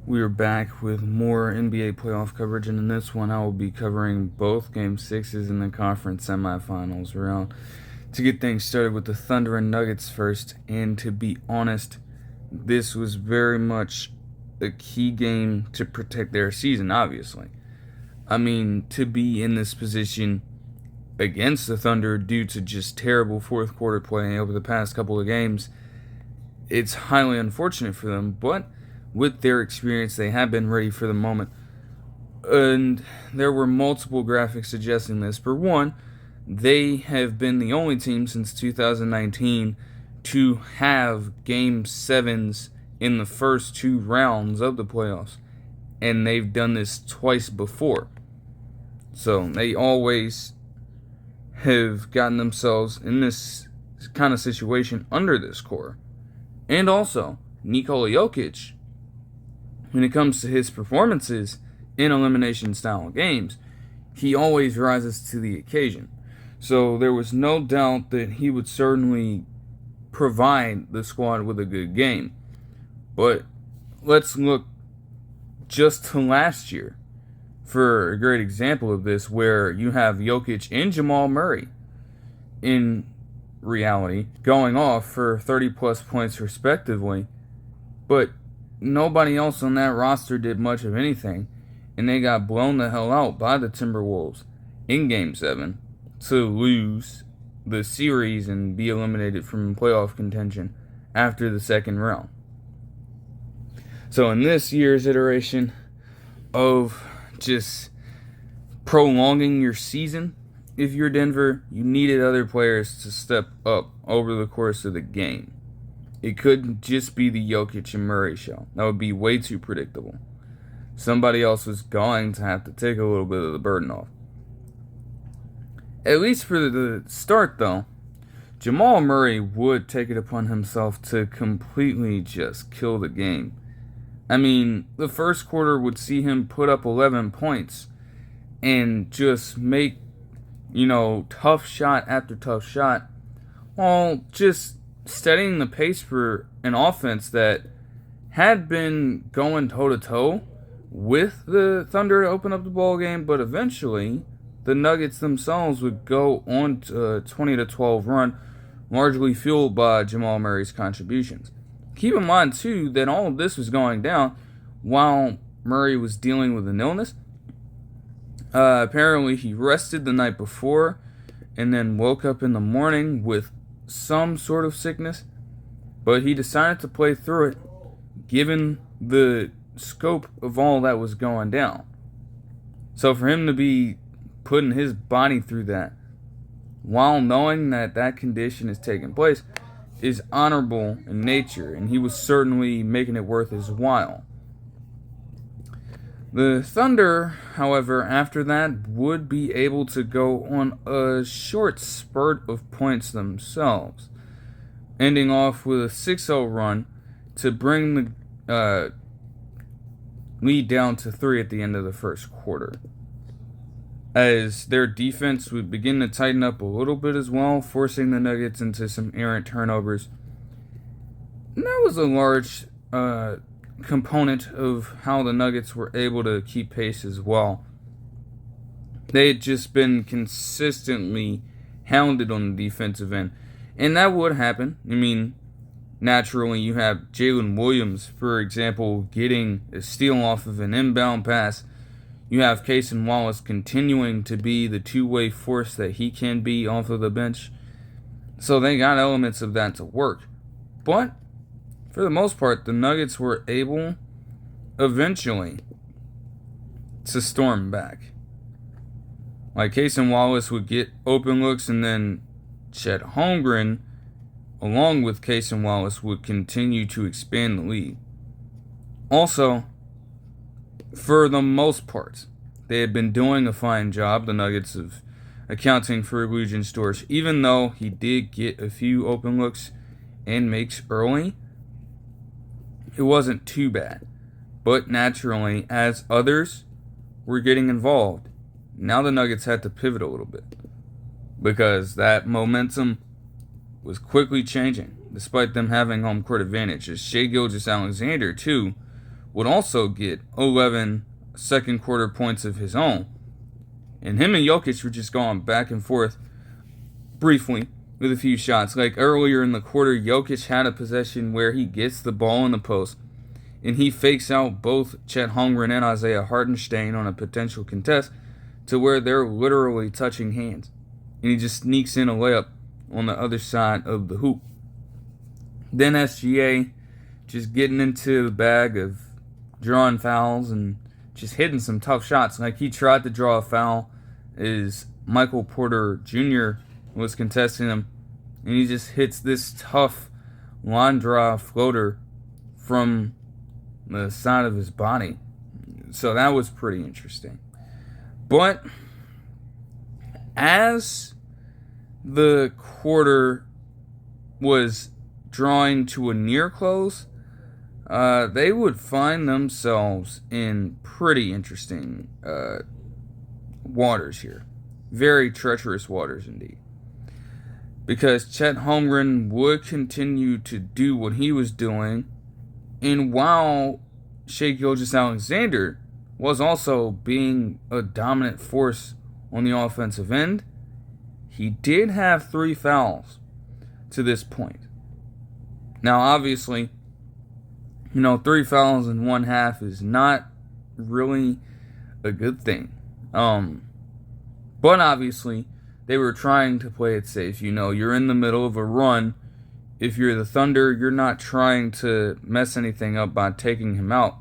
We are back with more NBA playoff coverage, and in this one, I will be covering both Game 6s in the conference semifinals round. To get things started with the Thunder and Nuggets first, and to be honest, this was very much a key game to protect their season, obviously. I mean, to be in this position against the Thunder due to just terrible fourth quarter play over the past couple of games, it's highly unfortunate for them, but with their experience, they have been ready for the moment. And there were multiple graphics suggesting this. For one, they have been the only team since 2019 to have Game 7s in the first two rounds of the playoffs. And they've done this twice before. So they always have gotten themselves in this kind of situation under this core. And also, Nikola Jokic, when it comes to his performances in elimination style games, he always rises to the occasion. So there was no doubt that he would certainly provide the squad with a good game. But let's look just to last year for a great example of this, where you have Jokic and Jamal Murray in reality going off for 30 plus points respectively, but nobody else on that roster did much of anything, and they got blown the hell out by the Timberwolves in Game 7 to lose the series and be eliminated from playoff contention after the second round. So in this year's iteration of just prolonging your season, if you're Denver, you needed other players to step up over the course of the game. It couldn't just be the Jokic and Murray show. That would be way too predictable. Somebody else was going to have to take a little bit of the burden off. At least for the start, though, Jamal Murray would take it upon himself to completely just kill the game. I mean, the first quarter would see him put up 11 points and just make, tough shot after tough shot, while just steadying the pace for an offense that had been going toe-to-toe with the Thunder to open up the ball game, but eventually the Nuggets themselves would go on to a 20-12 run, largely fueled by Jamal Murray's contributions. Keep in mind, too, that all of this was going down while Murray was dealing with an illness. Apparently, he rested the night before and then woke up in the morning with some sort of sickness, but he decided to play through it given the scope of all that was going down. So for him to be putting his body through that while knowing that that condition is taking place is honorable in nature, and he was certainly making it worth his while. The Thunder, however, after that would be able to go on a short spurt of points themselves, ending off with a 6-0 run to bring the lead down to 3 at the end of the first quarter, as their defense would begin to tighten up a little bit as well, forcing the Nuggets into some errant turnovers. And that was a large component of how the Nuggets were able to keep pace as well. They had just been consistently hounded on the defensive end, and that would happen. I mean, naturally, you have Jalen Williams, for example, getting a steal off of an inbound pass. You have Cason Wallace continuing to be the two-way force that he can be off of the bench. So they got elements of that to work. But for the most part, the Nuggets were able eventually to storm back. Like Cason Wallace would get open looks, and then Chet Holmgren, along with Cason Wallace, would continue to expand the lead. Also, for the most part, they had been doing a fine job, the Nuggets, of accounting for Luguentz Dort, even though he did get a few open looks and makes early. It wasn't too bad. But naturally, as others were getting involved, now the Nuggets had to pivot a little bit, because that momentum was quickly changing, despite them having home court advantage. As Shai Gilgeous-Alexander, too, would also get 11 second quarter points of his own. And him and Jokic were just going back and forth briefly with a few shots. Like earlier in the quarter, Jokic had a possession where he gets the ball in the post and he fakes out both Chet Holmgren and Isaiah Hartenstein on a potential contest to where they're literally touching hands. And he just sneaks in a layup on the other side of the hoop. Then SGA just getting into the bag of drawing fouls and just hitting some tough shots. Like he tried to draw a foul as Michael Porter Jr. was contesting him, and he just hits this tough line drive floater from the side of his body. So that was pretty interesting. But as the quarter was drawing to a near close, they would find themselves in pretty interesting waters here. Very treacherous waters indeed. Because Chet Holmgren would continue to do what he was doing, and while Shai Gilgeous-Alexander was also being a dominant force on the offensive end, he did have 3 fouls to this point. Now, obviously, 3 fouls in one half is not really a good thing. But obviously, they were trying to play it safe. You're in the middle of a run. If you're the Thunder, you're not trying to mess anything up by taking him out.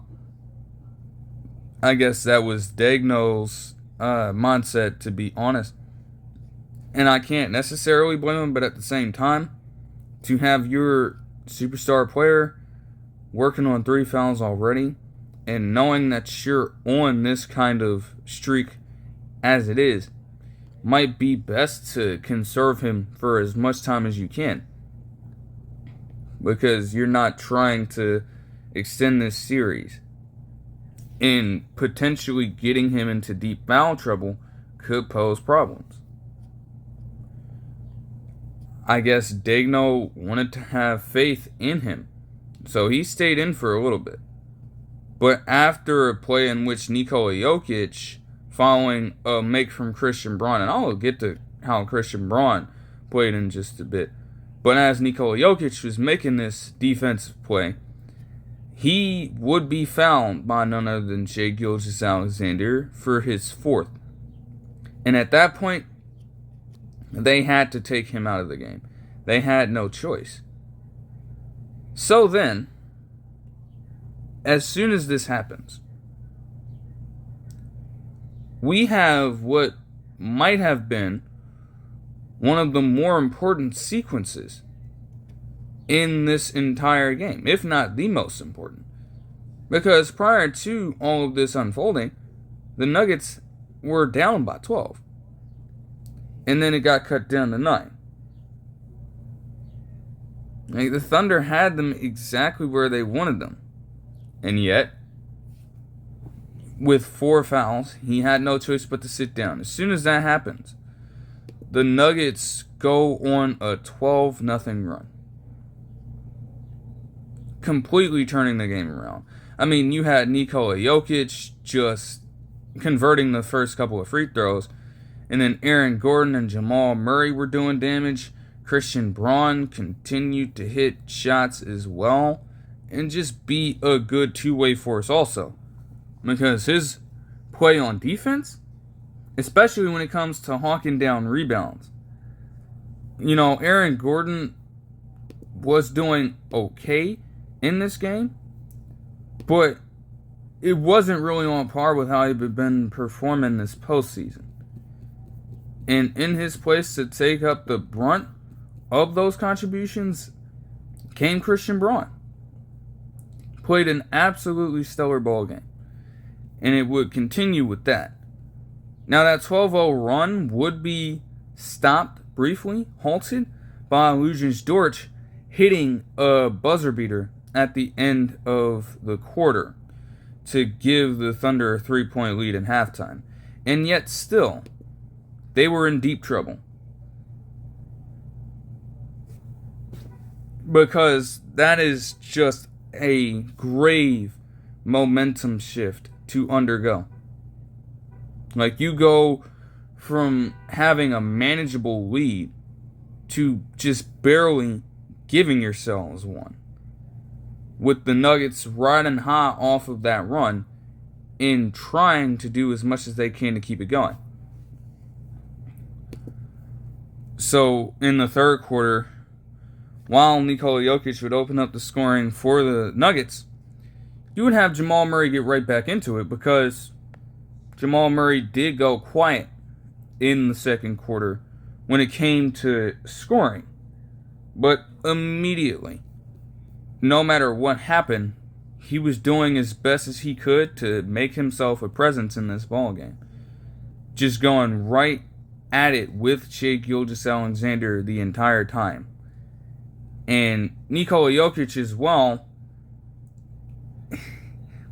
I guess that was Daigneault's mindset, to be honest. And I can't necessarily blame him, but at the same time, to have your superstar player working on 3 fouls already, and knowing that you're on this kind of streak as it is, might be best to conserve him for as much time as you can. Because you're not trying to extend this series. And potentially getting him into deep foul trouble could pose problems. I guess Daigneault wanted to have faith in him, so he stayed in for a little bit. But after a play in which Nikola Jokic, following a make from Christian Braun, and I'll get to how Christian Braun played in just a bit, but as Nikola Jokic was making this defensive play, he would be fouled by none other than Shai Gilgeous-Alexander for his 4th. And at that point, they had to take him out of the game. They had no choice. So then, as soon as this happens, we have what might have been one of the more important sequences in this entire game, if not the most important. Because prior to all of this unfolding, the Nuggets were down by 12. And then it got cut down to 9. The Thunder had them exactly where they wanted them. And yet, with 4 fouls, he had no choice but to sit down. As soon as that happens, the Nuggets go on a 12-0 run. Completely turning the game around. You had Nikola Jokic just converting the first couple of free throws, and then Aaron Gordon and Jamal Murray were doing damage. Christian Braun continued to hit shots as well, and just be a good two-way force also. Because his play on defense, especially when it comes to hawking down rebounds, Aaron Gordon was doing okay in this game, but it wasn't really on par with how he'd been performing this postseason. And in his place to take up the brunt of those contributions came Christian Braun. Played an absolutely stellar ball game. And it would continue with that. Now that 12-0 run would be stopped briefly, halted, by Lucius Dort hitting a buzzer beater at the end of the quarter to give the Thunder a 3-point lead at halftime. And yet still, they were in deep trouble. Because that is just a grave momentum shift to undergo. Like, you go from having a manageable lead to just barely giving yourselves one, with the Nuggets riding high off of that run and trying to do as much as they can to keep it going. So in the third quarter, while Nikola Jokic would open up the scoring for the Nuggets, you would have Jamal Murray get right back into it, because Jamal Murray did go quiet in the second quarter when it came to scoring. But immediately, no matter what happened, he was doing as best as he could to make himself a presence in this ballgame. Just going right at it with Shai Gilgeous-Alexander the entire time. And Nikola Jokic as well,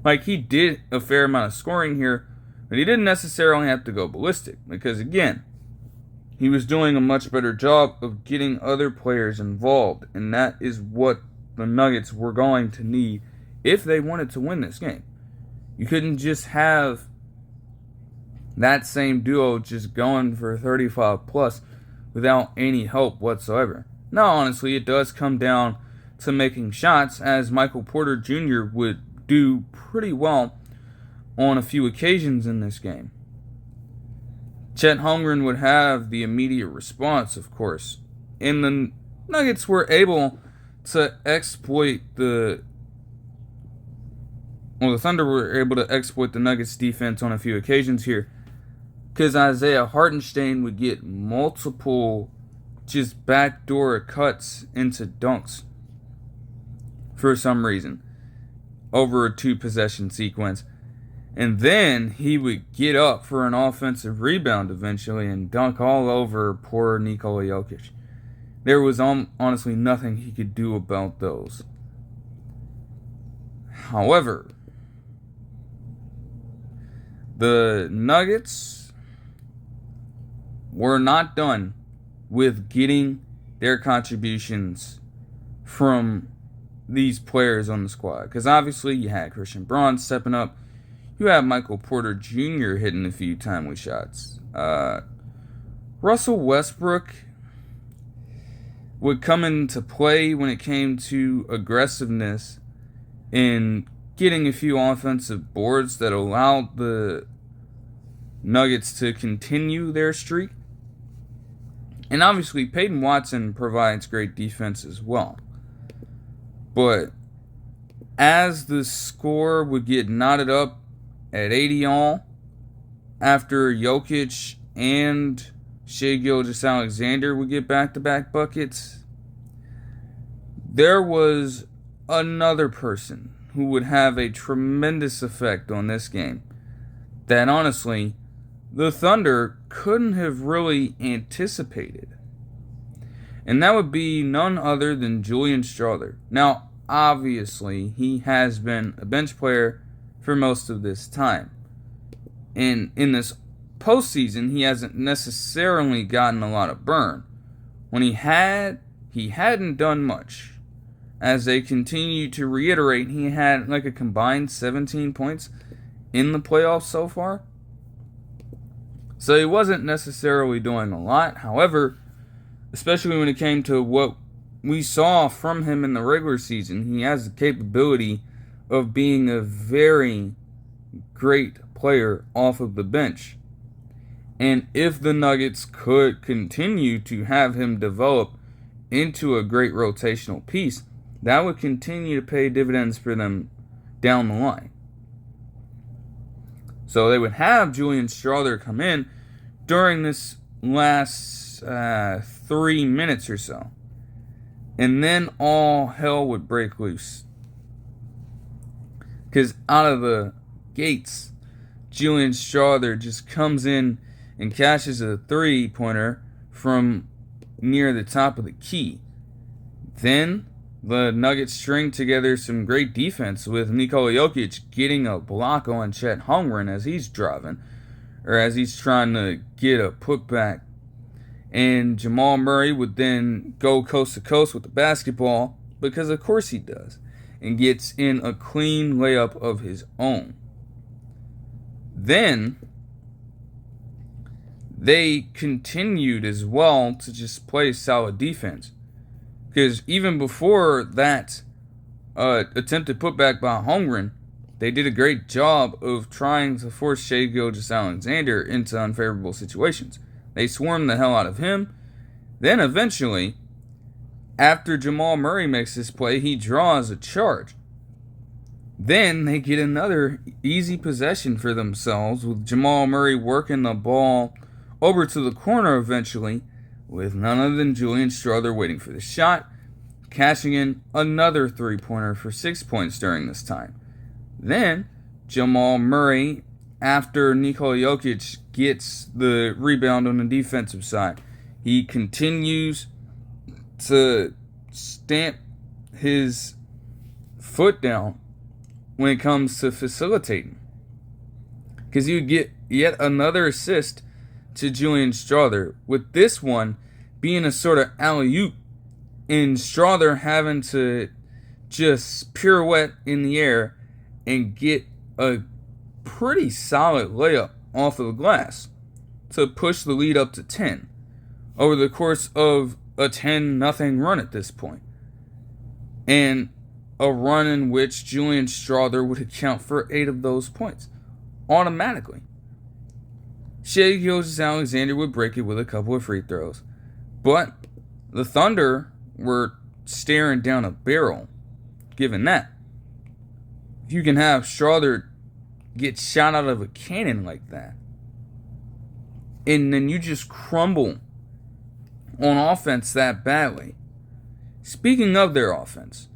like, he did a fair amount of scoring here, but he didn't necessarily have to go ballistic, because again, he was doing a much better job of getting other players involved, and that is what the Nuggets were going to need if they wanted to win this game. You couldn't just have that same duo just going for 35 plus without any help whatsoever. Now, honestly, it does come down to making shots, as Michael Porter Jr. would do pretty well on a few occasions in this game. Chet Holmgren would have the immediate response, of course, and the Nuggets were able to exploit the Thunder were able to exploit the Nuggets defense on a few occasions here, because Isaiah Hartenstein would get multiple just backdoor cuts into dunks for some reason over a 2-possession sequence. And then he would get up for an offensive rebound eventually and dunk all over poor Nikola Jokic. There was honestly nothing he could do about those. However, the Nuggets were not done with getting their contributions from these players on the squad. Because obviously you had Christian Braun stepping up. You have Michael Porter Jr. hitting a few timely shots. Russell Westbrook would come into play when it came to aggressiveness and getting a few offensive boards that allowed the Nuggets to continue their streak. And obviously, Peyton Watson provides great defense as well. But as the score would get knotted up at 80 all, after Jokic and Shai Gilgeous-Alexander would get back-to-back buckets, there was another person who would have a tremendous effect on this game that honestly the Thunder couldn't have really anticipated. And that would be none other than Julian Strawther. Now, obviously, he has been a bench player for most of this time. And in this postseason, he hasn't necessarily gotten a lot of burn. When he hadn't done much. As they continue to reiterate, he had like a combined 17 points in the playoffs so far. So he wasn't necessarily doing a lot. However, especially when it came to what we saw from him in the regular season, he has the capability of being a very great player off of the bench. And if the Nuggets could continue to have him develop into a great rotational piece, that would continue to pay dividends for them down the line. So they would have Julian Strawther come in during this last 3 minutes or so. And then all hell would break loose. Because out of the gates, Julian Strawther just comes in and catches a 3-pointer from near the top of the key. Then the Nuggets string together some great defense with Nikola Jokic getting a block on Chet Holmgren as he's driving, or as he's trying to get a putback. And Jamal Murray would then go coast to coast with the basketball, because of course he does. and gets in a clean layup of his own. Then they continued as well to just play solid defense. Because even before that attempted putback by Holmgren, they did a great job of trying to force Shai Gilgeous-Alexander into unfavorable situations. They swarmed the hell out of him. Then eventually, after Jamal Murray makes this play, he draws a charge. Then they get another easy possession for themselves with Jamal Murray working the ball over to the corner eventually, with none other than Julian Strawther waiting for the shot, cashing in another three-pointer for 6 points during this time. Then Jamal Murray, after Nikola Jokic gets the rebound on the defensive side, he continues to stamp his foot down when it comes to facilitating. Because you get yet another assist to Julian Strawther, with this one being a sort of alley-oop, and Strawther having to just pirouette in the air and get a pretty solid layup off of the glass to push the lead up to 10 over the course of a 10-0 run at this point. And a run in which Julian Strawther would account for 8 of those points automatically. Shai Gilgeous-Alexander would break it with a couple of free throws. But the Thunder were staring down a barrel, given that. If you can have Strawther get shot out of a cannon like that, and then you just crumble on offense that badly. Speaking of their offense,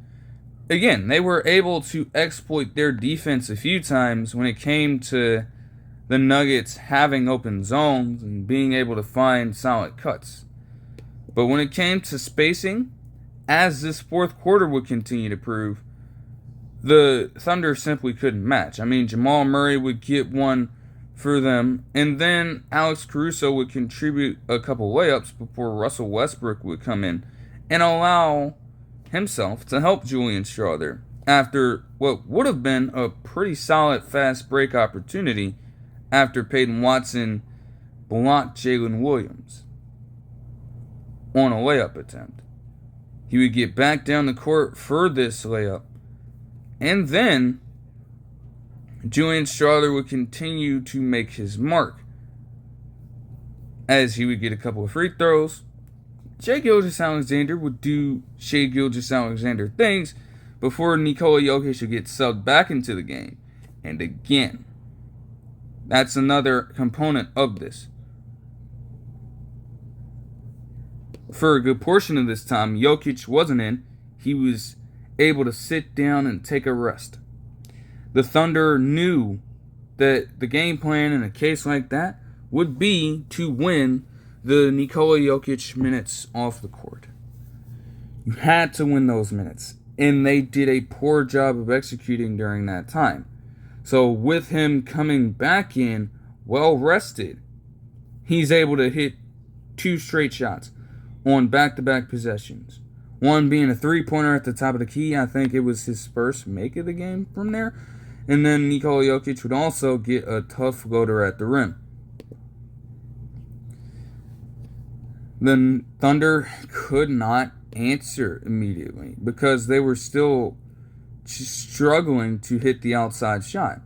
again, they were able to exploit their defense a few times when it came to the Nuggets having open zones and being able to find solid cuts. But when it came to spacing, as this fourth quarter would continue to prove, the Thunder simply couldn't match. I mean, Jamal Murray would get one for them, and then Alex Caruso would contribute a couple layups before Russell Westbrook would come in and allow himself to help Julian Strawther after what would have been a pretty solid fast break opportunity after Peyton Watson blocked Jalen Williams on a layup attempt. He would get back down the court for this layup, and then Julian Strawther would continue to make his mark as he would get a couple of free throws. Shai Gilgeous-Alexander would do Shai Gilgeous-Alexander things before Nikola Jokic would get subbed back into the game. And again, that's another component of this. For a good portion of this time, Jokic wasn't in. He was able to sit down and take a rest. The Thunder knew that the game plan in a case like that would be to win the Nikola Jokic minutes off the court. You had to win those minutes, and they did a poor job of executing during that time. So with him coming back in well rested, he's able to hit 2 straight shots on back-to-back possessions. One being a three-pointer at the top of the key. I think it was his first make of the game from there. And then Nikola Jokic would also get a tough floater at the rim. The Thunder could not answer immediately because they were still struggling to hit the outside shot.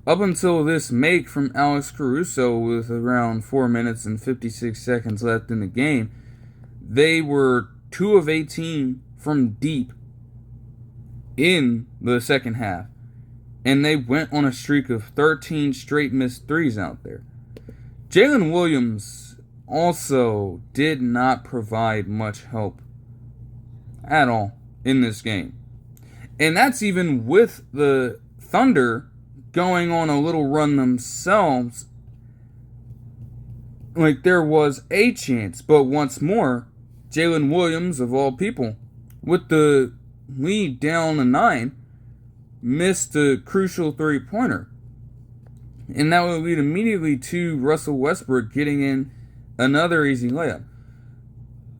Up until this make from Alex Caruso with around 4 minutes and 56 seconds left in the game, they were 2 of 18 from deep in the second half. And they went on a streak of 13 straight missed threes out there. Jalen Williams also did not provide much help at all in this game. And that's even with the Thunder going on a little run themselves. Like there was a chance, but once more, Jalen Williams, of all people, with the lead down to 9, missed a crucial three-pointer. And that would lead immediately to Russell Westbrook getting in another easy layup.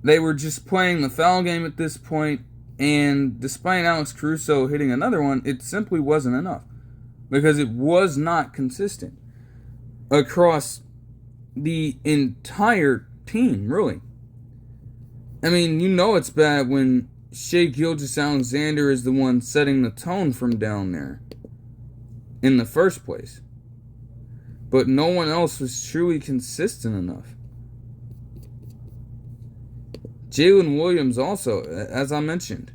They were just playing the foul game at this point, And despite Alex Caruso hitting another one, it simply wasn't enough. Because it was not consistent across the entire team, really. I mean, you know it's bad when Shai Gilgeous-Alexander is the one setting the tone from down there in the first place. But no one else was truly consistent enough. Jalen Williams also, as I mentioned,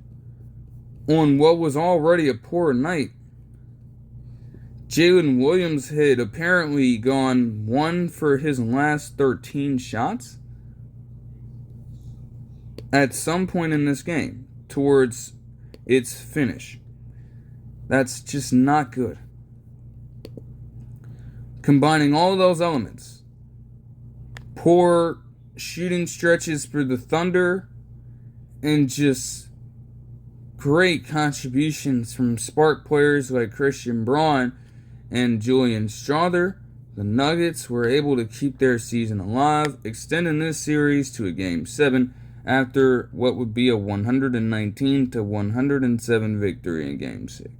on what was already a poor night, Jalen Williams had apparently gone 1 for his last 13 shots at some point in this game towards its finish. That's just not good. Combining all those elements, poor shooting stretches for the Thunder, and just great contributions from spark players like Christian Braun and Julian Strawther, the Nuggets were able to keep their season alive, extending this series to a Game 7 after what would be a 119-107 victory in Game 6.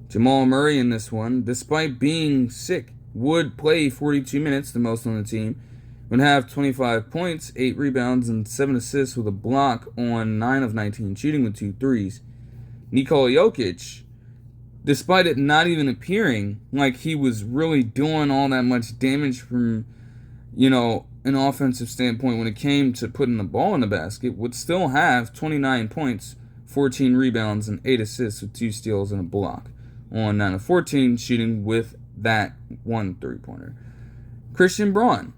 Jamal Murray in this one, despite being sick, would play 42 minutes, the most on the team, would have 25 points, 8 rebounds, and 7 assists with a block on 9 of 19 shooting with 2 threes. Nikola Jokic, despite it not even appearing like he was really doing all that much damage from, an offensive standpoint when it came to putting the ball in the basket, would still have 29 points, 14 rebounds, and 8 assists with 2 steals and a block on 9 of 14 shooting with that 1 3-pointer. Christian Braun,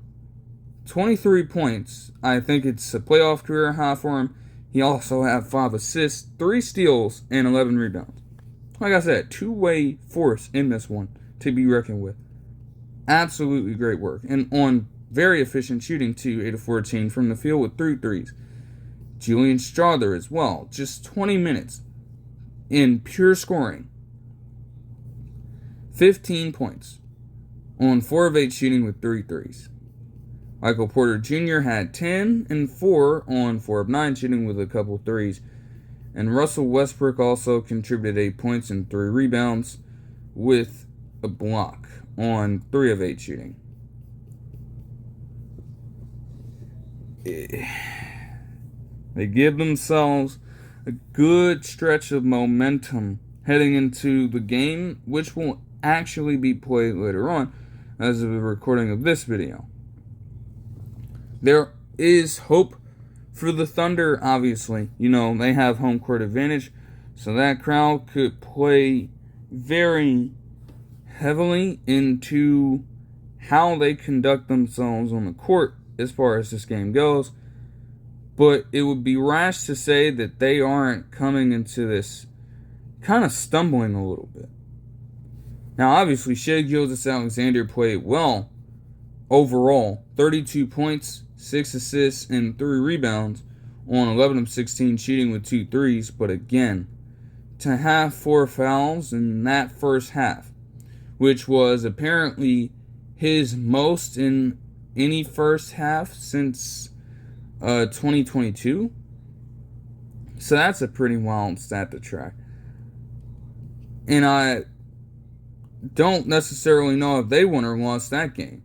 23 points. I think it's a playoff career high for him. He also had 5 assists, 3 steals, and 11 rebounds. Like I said, two-way force in this one to be reckoned with. Absolutely great work. And on very efficient shooting too, 8 of 14 from the field with 3 threes. Julian Strawther as well. Just 20 minutes in pure scoring. 15 points on 4 of 8 shooting with 3 threes. Michael Porter Jr. had 10 and 4 on 4 of 9 shooting with a couple threes. And Russell Westbrook also contributed 8 points and 3 rebounds with a block on 3 of 8 shooting. They give themselves a good stretch of momentum heading into the game, which will actually be played later on as of the recording of this video. There is hope for the Thunder, obviously. They have home court advantage, so that crowd could play very heavily into how they conduct themselves on the court as far as this game goes. But it would be rash to say that they aren't coming into this kind of stumbling a little bit. Now, obviously, Shai Gilgeous-Alexander played well overall. 32 points, 6 assists, and 3 rebounds on 11 of 16 shooting with 2 threes. But again, to have 4 fouls in that first half, which was apparently his most in any first half since 2022. So that's a pretty wild stat to track. And I don't necessarily know if they won or lost that game.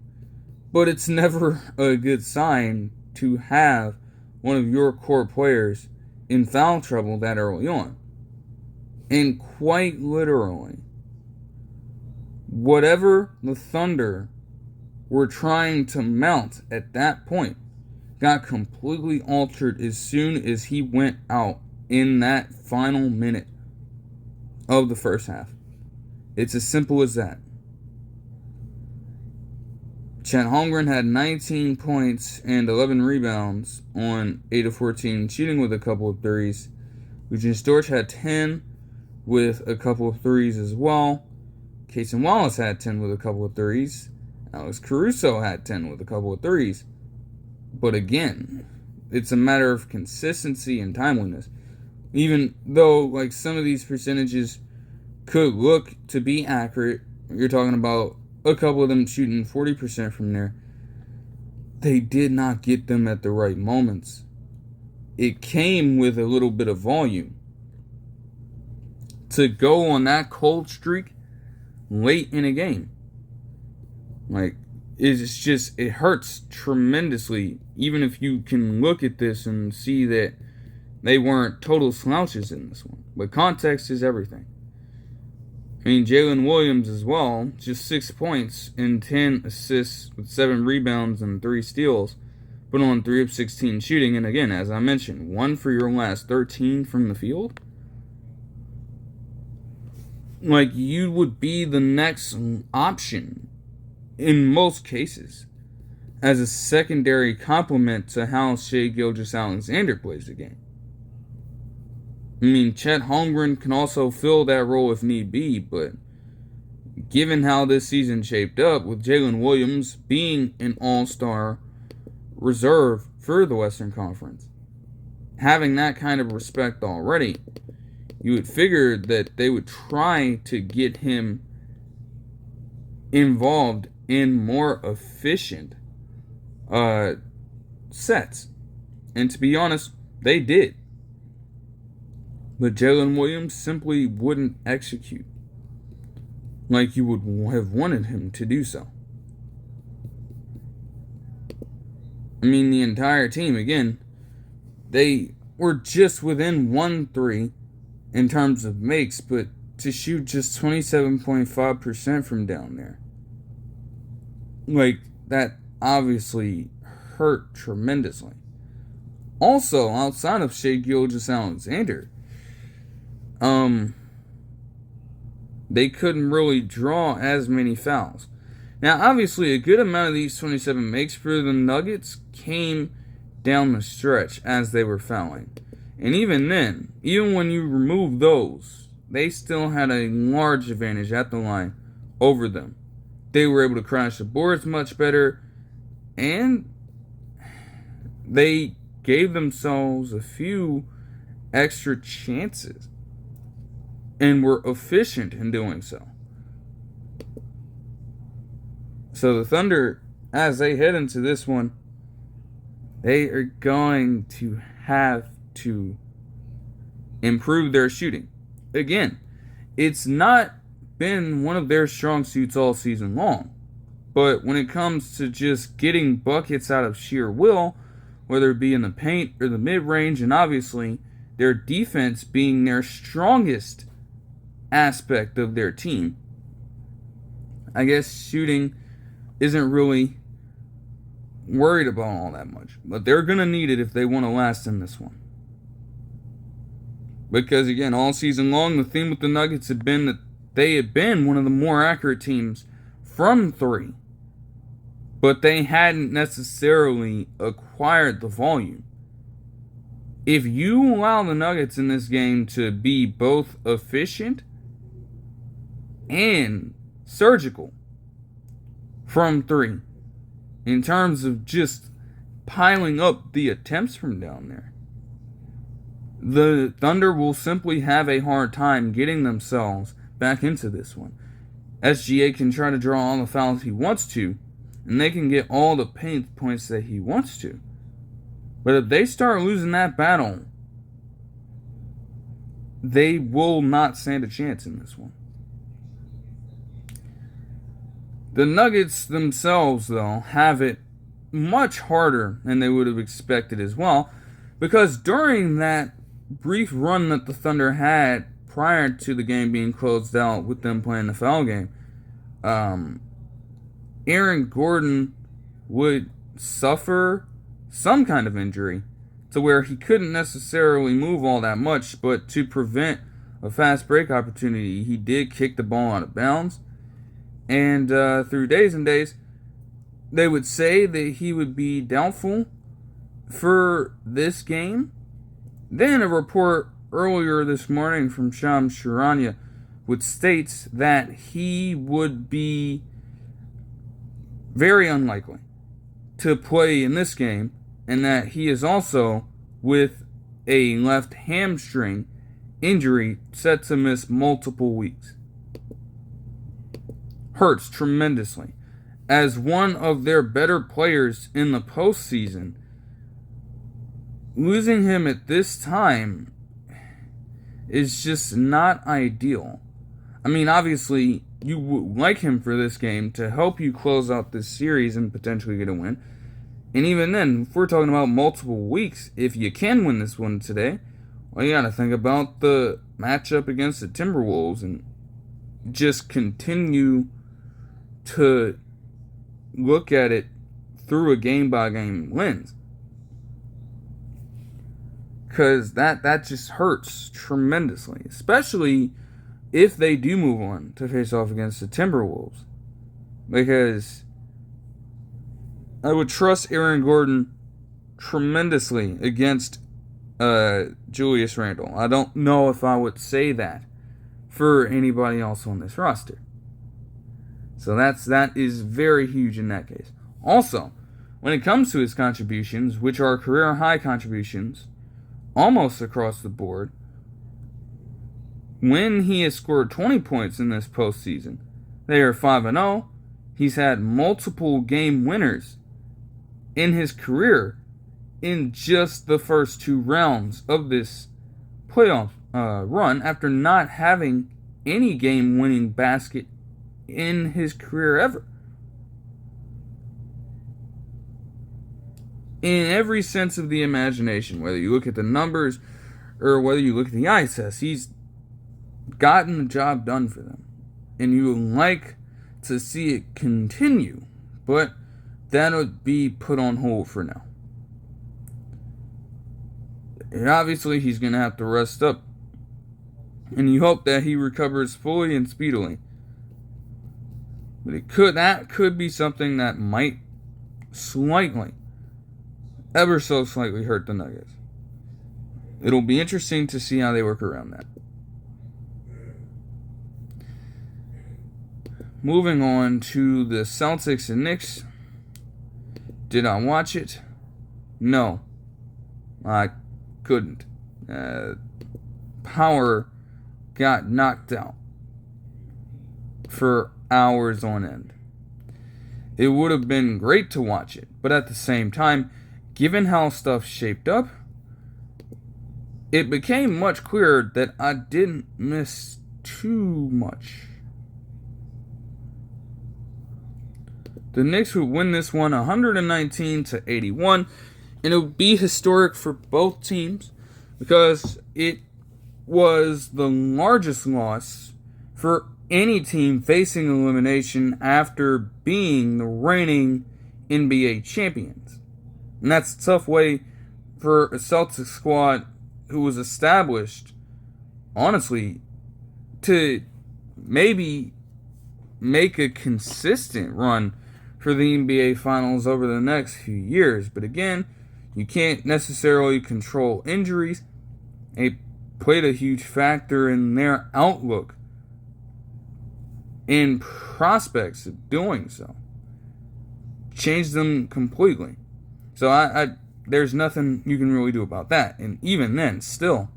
But it's never a good sign to have one of your core players in foul trouble that early on. And quite literally, whatever the Thunder were trying to mount at that point got completely altered as soon as he went out in that final minute of the first half. It's as simple as that. Chet Holmgren had 19 points and 11 rebounds on 8 of 14 shooting with a couple of threes. Lucian Storch had 10 with a couple of threes as well. Cason Wallace had 10 with a couple of threes. Alex Caruso had 10 with a couple of threes. But again, it's a matter of consistency and timeliness. Even though some of these percentages could look to be accurate, you're talking about a couple of them shooting 40% from there. They did not get them at the right moments. it came with a little bit of volume. To go on that cold streak late in a game, like, it's just, it hurts tremendously, even if you can look at this and see that they weren't total slouches in this one. But context is everything. I mean, Jalen Williams as well, just 6 points and 10 assists with 7 rebounds and 3 steals, but on 3 of 16 shooting. And again, as I mentioned, 1 for your last 13 from the field. Like, you would be the next option in most cases as a secondary complement to how Shai Gilgeous-Alexander plays the game. I mean, Chet Holmgren can also fill that role if need be, but given how this season shaped up, with Jalen Williams being an all-star reserve for the Western Conference, having that kind of respect already, you would figure that they would try to get him involved in more efficient sets. And to be honest, they did. But Jalen Williams simply wouldn't execute like you would have wanted him to do so. I mean, the entire team, again, they were just within 1-3 in terms of makes, but to shoot just 27.5% from down there, like, that obviously hurt tremendously. Also, outside of Shai Gilgeous-Alexander, they couldn't really draw as many fouls. Now, obviously, a good amount of these 27 makes for the Nuggets came down the stretch as they were fouling. And even then, even when you remove those, they still had a large advantage at the line over them. They were able to crash the boards much better, and they gave themselves a few extra chances and were efficient in doing so. So the Thunder, as they head into this one, they are going to have to improve their shooting. Again, it's not been one of their strong suits all season long, but when it comes to just getting buckets out of sheer will, whether it be in the paint or the mid-range, and obviously their defense being their strongest aspect of their team, I guess shooting isn't really worried about all that much. But they're going to need it if they want to last in this one. Because again, all season long, the theme with the Nuggets had been that they had been one of the more accurate teams from 3. But they hadn't necessarily acquired the volume. If you allow the Nuggets in this game to be both efficient and surgical from 3, in terms of just piling up the attempts from down there, the Thunder will simply have a hard time getting themselves back into this one. SGA can try to draw all the fouls he wants to, and they can get all the paint points that he wants to. But if they start losing that battle, they will not stand a chance in this one. The Nuggets themselves, though, have it much harder than they would have expected as well, because during that brief run that the Thunder had prior to the game being closed out with them playing the foul game, Aaron Gordon would suffer some kind of injury to where he couldn't necessarily move all that much, but to prevent a fast break opportunity, he did kick the ball out of bounds. And through days and days, they would say that he would be doubtful for this game. Then a report earlier this morning from Shams Charania would state that he would be very unlikely to play in this game, and that he is also with a left hamstring injury set to miss multiple weeks. Hurts tremendously. As one of their better players in the postseason, losing him at this time is just not ideal. I mean, obviously, you would like him for this game to help you close out this series and potentially get a win. And even then, if we're talking about multiple weeks, if you can win this one today, well, you gotta think about the matchup against the Timberwolves and just continue to look at it through a game-by-game lens. Because that just hurts tremendously, especially if they do move on to face off against the Timberwolves. Because I would trust Aaron Gordon tremendously against Julius Randle. I don't know if I would say that for anybody else on this roster. So that is very huge in that case. Also, when it comes to his contributions, which are career high contributions, almost across the board, when he has scored 20 points in this postseason, they are 5-0. He's had multiple game winners in his career in just the first 2 rounds of this playoff run after not having any game-winning basket in his career ever. In every sense of the imagination, whether you look at the numbers or whether you look at the eye test, he's gotten the job done for them. And you would like to see it continue, but that would be put on hold for now. And obviously, he's going to have to rest up. And you hope that he recovers fully and speedily. But that could be something that might slightly, ever so slightly, hurt the Nuggets. It'll be interesting to see how they work around that. Moving on to the Celtics and Knicks. Did I watch it? No, I couldn't. Power got knocked out for hours on end. It would have been great to watch it, but at the same time, given how stuff shaped up, it became much clearer that I didn't miss too much. The Knicks would win this one 119-81, and it would be historic for both teams because it was the largest loss for any team facing elimination after being the reigning NBA champions. And that's a tough way for a Celtics squad who was established, honestly, to maybe make a consistent run for the NBA Finals over the next few years. But again, you can't necessarily control injuries. It played a huge factor in their outlook and prospects of doing so. Changed them completely. So there's nothing you can really do about that. And even then, still,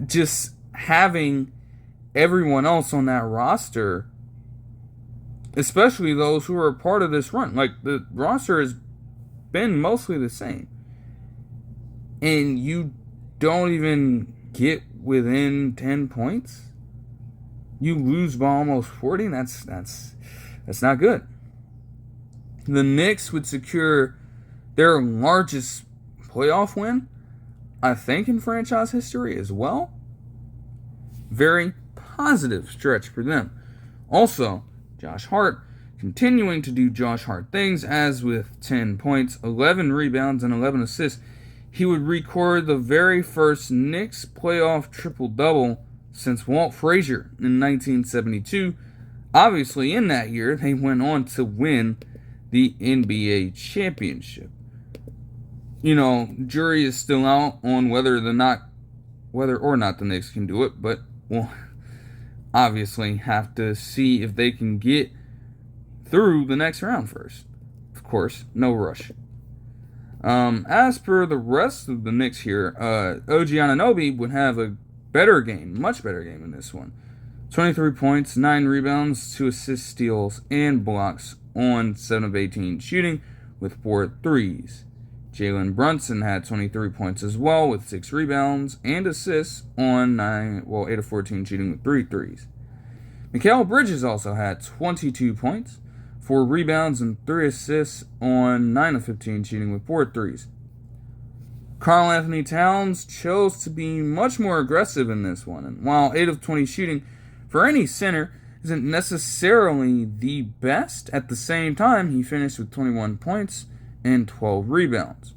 just having everyone else on that roster, especially those who are a part of this run, like the roster has been mostly the same, and you don't even get within 10 points, you lose by almost 40. That's not good. The Knicks would secure their largest playoff win, I think, in franchise history as well. Very positive stretch for them. Also, Josh Hart continuing to do Josh Hart things, as with 10 points, 11 rebounds, and 11 assists. He would record the very first Knicks playoff triple-double since Walt Frazier in 1972. Obviously, in that year, they went on to win the NBA championship. Jury is still out on whether or not the Knicks can do it, but we'll obviously have to see if they can get through the next round first. Of course, no rush. As per the rest of the Knicks here, OG Anunoby would have a better game, much better game in this one. 23 points, 9 rebounds, 2 assists, steals, and blocks on 7 of 18 shooting with 4 threes. Jalen Brunson had 23 points as well with 6 rebounds and assists on 8 of 14 shooting with 3 threes. Mikal Bridges also had 22 points, 4 rebounds, and 3 assists on 9 of 15 shooting with 4 threes. Karl Anthony Towns chose to be much more aggressive in this one, and while 8 of 20 shooting for any center isn't necessarily the best, at the same time he finished with 21 points and 12 rebounds.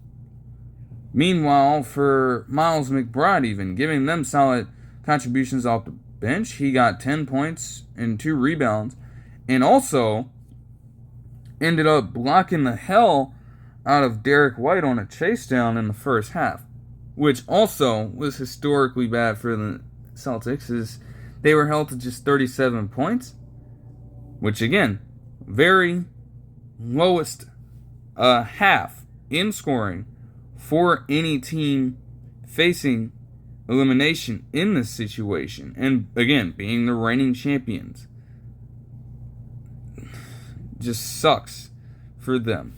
Meanwhile, for Miles McBride, even giving them solid contributions off the bench, he got 10 points and 2 rebounds, and also ended up blocking the hell out of Derek White on a chase down in the first half, which also was historically bad for the Celtics, as they were held to just 37 points, which again, very lowest half in scoring for any team facing elimination in this situation. And again, being the reigning champions just sucks for them.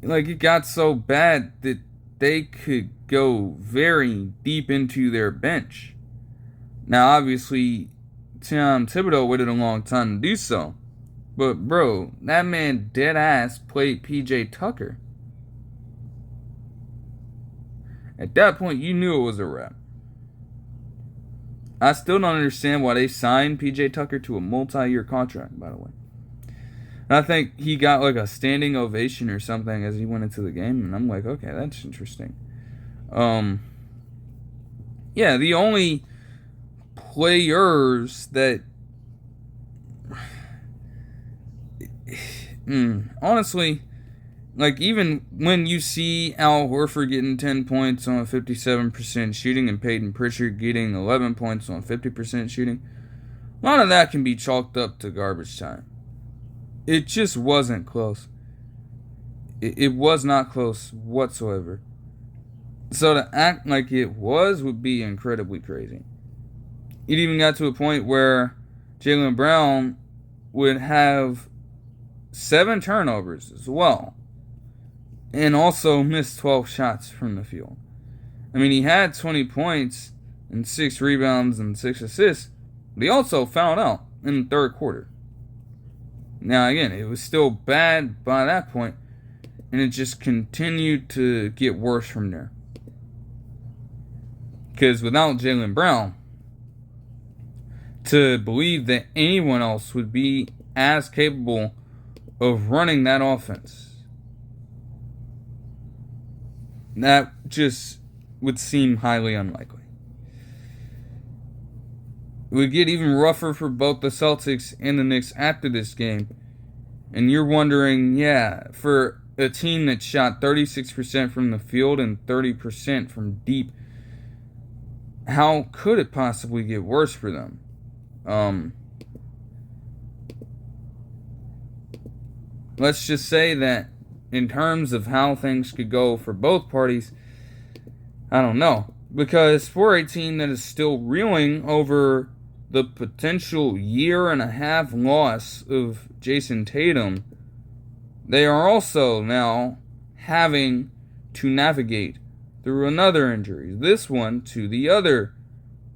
Like, it got so bad that they could go very deep into their bench. Now, obviously, Tom Thibodeau waited a long time to do so. But, bro, that man dead ass played PJ Tucker. At that point, you knew it was a wrap. I still don't understand why they signed PJ Tucker to a multi-year contract, by the way. And I think he got like a standing ovation or something as he went into the game, and I'm like, okay, that's interesting. Yeah, the only players that honestly, like, even when you see Al Horford getting 10 points on 57% shooting and Peyton Pritchard getting 11 points on 50% shooting, a lot of that can be chalked up to garbage time. It just wasn't close. It was not close whatsoever. So to act like it was would be incredibly crazy. It even got to a point where Jaylen Brown would have 7 turnovers as well, and also missed 12 shots from the field. I mean, he had 20 points and 6 rebounds and 6 assists, but he also fouled out in the third quarter. Now, again, it was still bad by that point, and it just continued to get worse from there. Because without Jaylen Brown, to believe that anyone else would be as capable of running that offense, that just would seem highly unlikely. It would get even rougher for both the Celtics and the Knicks after this game. And you're wondering, yeah, for a team that shot 36% from the field and 30% from deep, how could it possibly get worse for them? Let's just say that in terms of how things could go for both parties, I don't know. Because for a team that is still reeling over the potential 1.5 year loss of Jason Tatum, they are also now having to navigate through another injury. This one to the other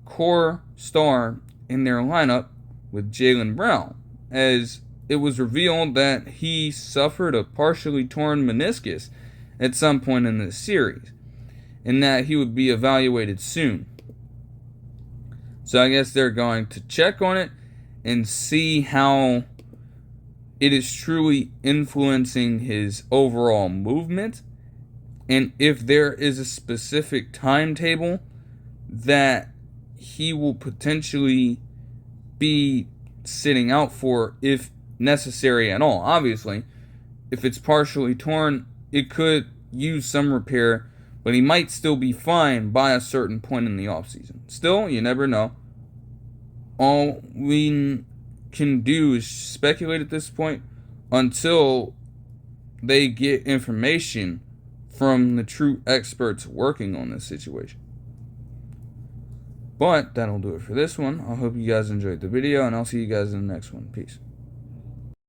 core star in their lineup with Jaylen Brown, as it was revealed that he suffered a partially torn meniscus at some point in this series, and that he would be evaluated soon. So I guess they're going to check on it and see how it is truly influencing his overall movement, and if there is a specific timetable that he will potentially be sitting out for, if necessary at all. Obviously, if it's partially torn, it could use some repair, but he might still be fine by a certain point in the offseason. Still, you never know. All we can do is speculate at this point until they get information from the true experts working on this situation. But that'll do it for this one. I hope you guys enjoyed the video, and I'll see you guys in the next one. Peace.